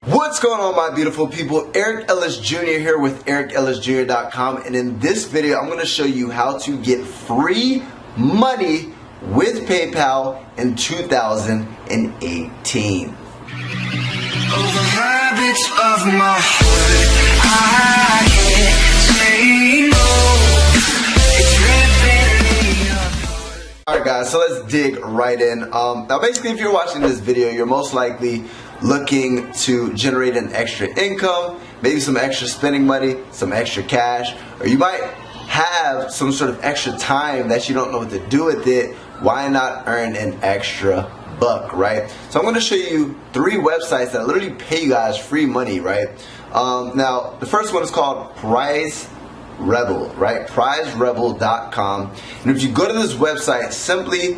What's going on, my beautiful people? Eric Ellis Jr. here with EricEllisJr.com, and in this video I'm going to show you how to get free money with PayPal in 2018. Over habits of my heart, I can't say no. It's ripping me apart. Alright guys, so let's dig right in. Now basically, if you're watching this video, you're most likely looking to generate an extra income, maybe some extra spending money, some extra cash, or you might have some sort of extra time that you don't know what to do with it. Why not earn an extra buck, right? So I'm going to show you 3 websites that literally pay you guys free money, right? Now the first one is called Prize Rebel, right? PrizeRebel.com. And if you go to this website, simply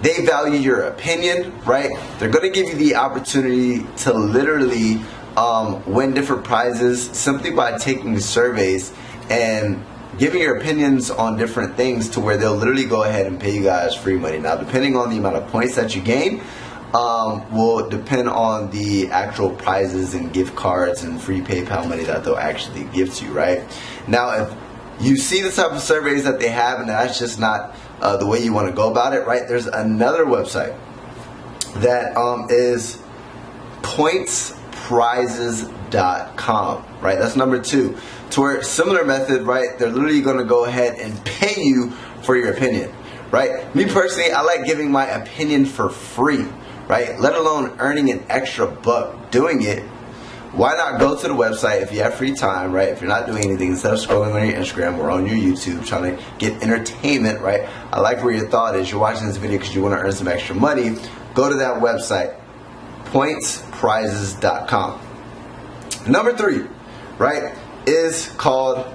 they value your opinion, right? They're going to give you the opportunity to literally win different prizes simply by taking surveys and giving your opinions on different things, to where they'll literally go ahead and pay you guys free money. Now, depending on the amount of points that you gain, will depend on the actual prizes and gift cards and free PayPal money that they'll actually give to you, right? Now, if you see the type of surveys that they have and that's just not the way you want to go about it, right? There's another website that is pointsprizes.com, right? That's number 2. To where similar method, right? They're literally going to go ahead and pay you for your opinion, right? Me personally, I like giving my opinion for free, right? Let alone earning an extra buck doing it. Why not go to the website if you have free time, right? If you're not doing anything, instead of scrolling on your Instagram or on your YouTube trying to get entertainment, right? I like where your thought is. You're watching this video because you want to earn some extra money. Go to that website, pointsprizes.com. Number 3, right, is called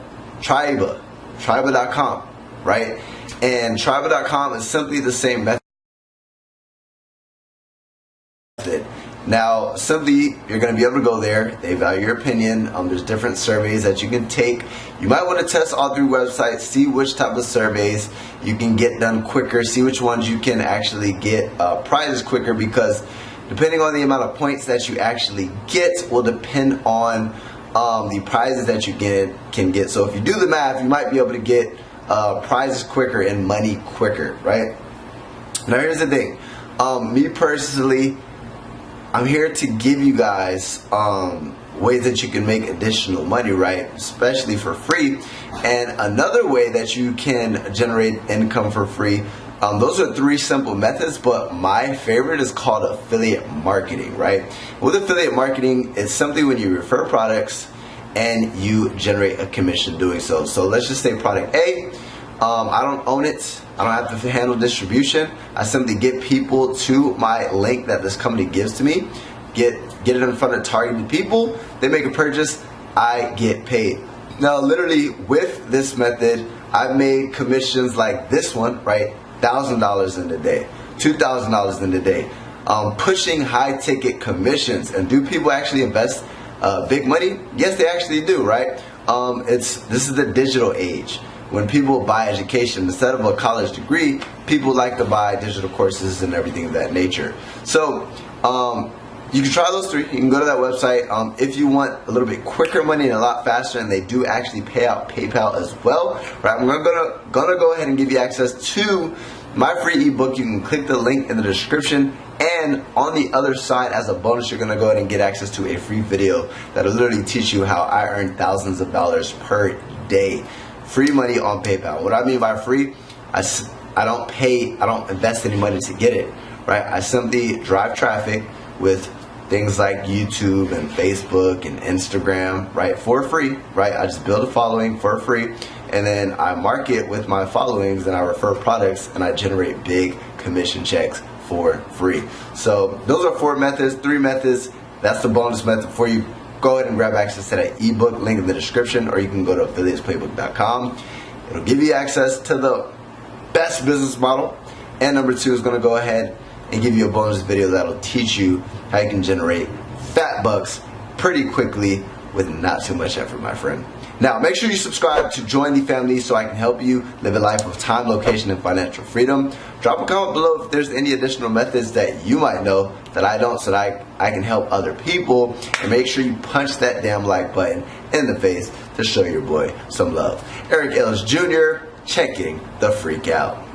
Triba.com, right? And Triba.com is simply the same method. Now, simply, you're going to be able to go there. They value your opinion. There's different surveys that you can take. You might want to test all 3 websites, see which type of surveys you can get done quicker, see which ones you can actually get prizes quicker, because depending on the amount of points that you actually get will depend on the prizes that you can get. So if you do the math, you might be able to get prizes quicker and money quicker, right? Now here's the thing. Me personally, I'm here to give you guys ways that you can make additional money, right? Especially for free. And another way that you can generate income for free, those are 3 simple methods, but my favorite is called affiliate marketing, right? With affiliate marketing, it's simply when you refer products and you generate a commission doing so. So let's just say product A, I don't own it. I don't have to handle distribution. I simply get people to my link that this company gives to me, get it in front of targeted people, they make a purchase, I get paid. Now literally with this method, I've made commissions like this one, right? $1,000 in a day, $2,000 in a day, pushing high ticket commissions. And do people actually invest big money? Yes, they actually do, right? This is the digital age. When people buy education, instead of a college degree, people like to buy digital courses and everything of that nature. So you can try those 3. You can go to that website. If you want a little bit quicker money and a lot faster, and they do actually pay out PayPal as well, right? I'm gonna go ahead and give you access to my free ebook. You can click the link in the description, and on the other side, as a bonus, you're gonna go ahead and get access to a free video that'll literally teach you how I earn thousands of dollars per day. Free money on PayPal. What I mean by free, I don't invest any money to get it, right? I simply drive traffic with things like YouTube and Facebook and Instagram, right, for free, right? I just build a following for free, and then I market with my followings, and I refer products, and I generate big commission checks for free. So those are 4 methods, 3 methods. That's the bonus method for you. Go ahead and grab access to that ebook, link in the description, or you can go to affiliatesplaybook.com. It'll give you access to the best business model. And number 2 is going to go ahead and give you a bonus video that'll teach you how you can generate fat bucks pretty quickly with not too much effort, my friend. Now, make sure you subscribe to join the family so I can help you live a life of time, location, and financial freedom. Drop a comment below if there's any additional methods that you might know that I don't, so that I can help other people. And make sure you punch that damn like button in the face to show your boy some love. Eric Ellis Jr. checking the freak out.